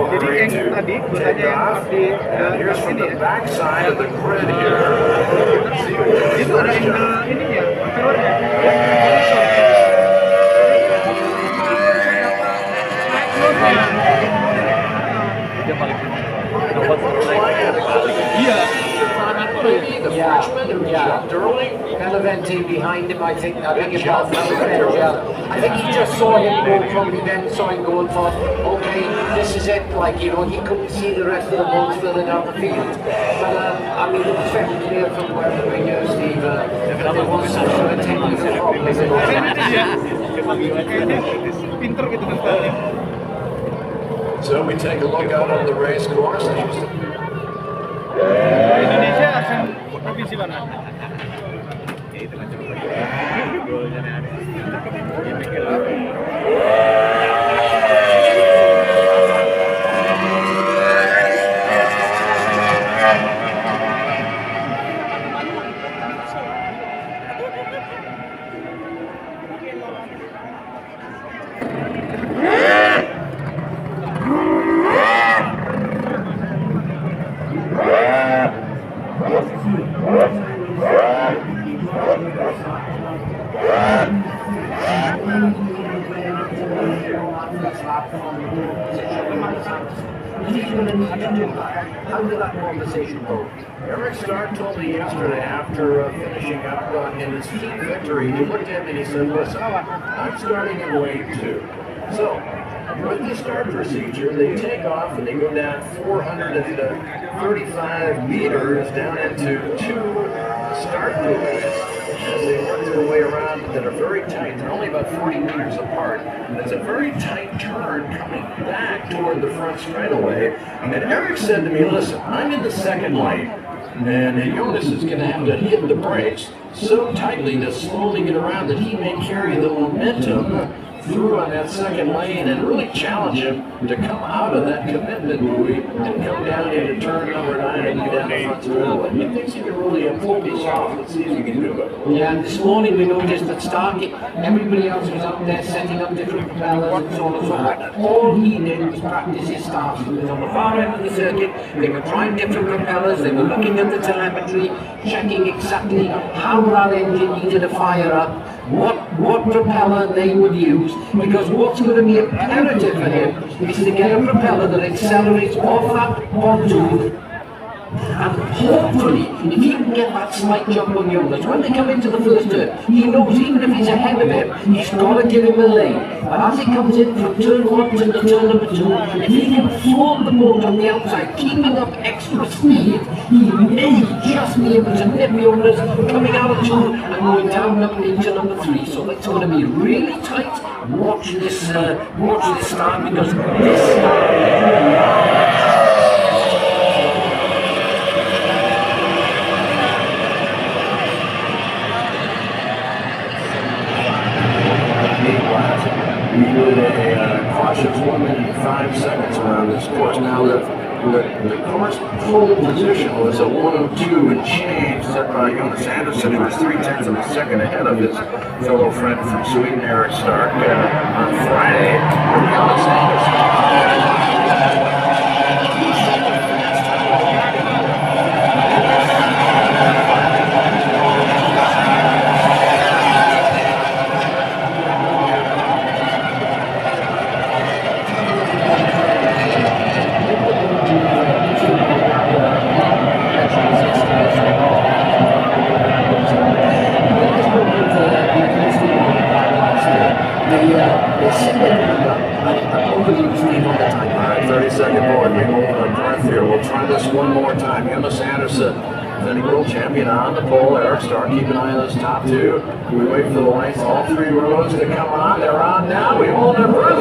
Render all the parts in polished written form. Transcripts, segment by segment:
Jadi yang tadi gunanya yang di sini ya. Itu ada angle ininya, mirrornya. Dia paling iya. Elevating behind him, I think it was I think he just saw him go, probably then saw him going for, okay, this is it, like, you know, he couldn't see the rest of the boats filling out the field. But, I mean, it was very clear from where we were, Steve, there was some sort of technical problem. So we take a look out on the race course. Indonesia akan provinsi mana? How did that conversation go? Eric Stark told me yesterday after finishing up in his team victory, he looked at me and he said, listen, I'm starting in wave 2. So, with the start procedure, they take off and they go down 435 meters down into 2 start buoys as they work their way around that are very tight. They're only about 40 meters apart. And it's a very tight turn coming back toward the front straightaway. And Eric said to me, listen, I'm in the second lane. And Jonas is going to have to hit the brakes so tightly to slowly get around that he may carry the momentum through on that second lane and really challenge him to come out of that commitment buoy and come down into turn number 9 and get down the front straightaway. He thinks he can really pull this off. Let's see if he can do it. Yeah, and this morning we noticed that Starkey, everybody else was up there setting up different propellers and so on and so forth. All he did was practice his start. He was on the far end of the circuit, they were trying different propellers, they were looking at the telemetry, checking exactly how that engine needed to fire up, what propeller they would use, because what's going to be imperative for him is to get a propeller that accelerates off that pontoon. And hopefully, if he can get that slight jump on Jonas, when they come into the first turn, he knows even if he's ahead of him, he's got to give him a lane. But as he comes in from turn 1 to turn number 2, if he can float the boat on the outside, keeping up extra speed, he may just be able to nip Jonas coming out of 2 and going down up into number 3. So it's going to be really tight. Watch this start, because this start. We did a cautious 1 minute and 5 seconds around this course. Now the course pole position was a 102 and change set by Jonas Anderson, who was 3/10 of a second ahead of his fellow friend from Sweden, Eric Stark, on Friday. Jonas Anderson. They send it over the screen all the time. All right, 30-second board. We hold our breath here. We'll try this one more time. Jonas Anderson, defending world champion on the pole. Eric Stark, keep an eye on those top 2. We wait for the lights, all 3 rows to come on. They're on now. We hold our breath.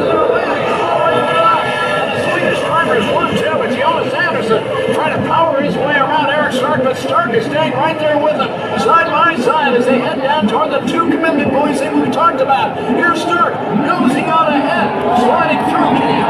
Swedish drivers 1-2. It's Jonas Anderson trying to power his way around Eric Stark, but Stark is staying right there with him, side by side as they head down toward the 2 commitment buoys that we talked about. Here's Stark nosing on ahead, sliding through. Can he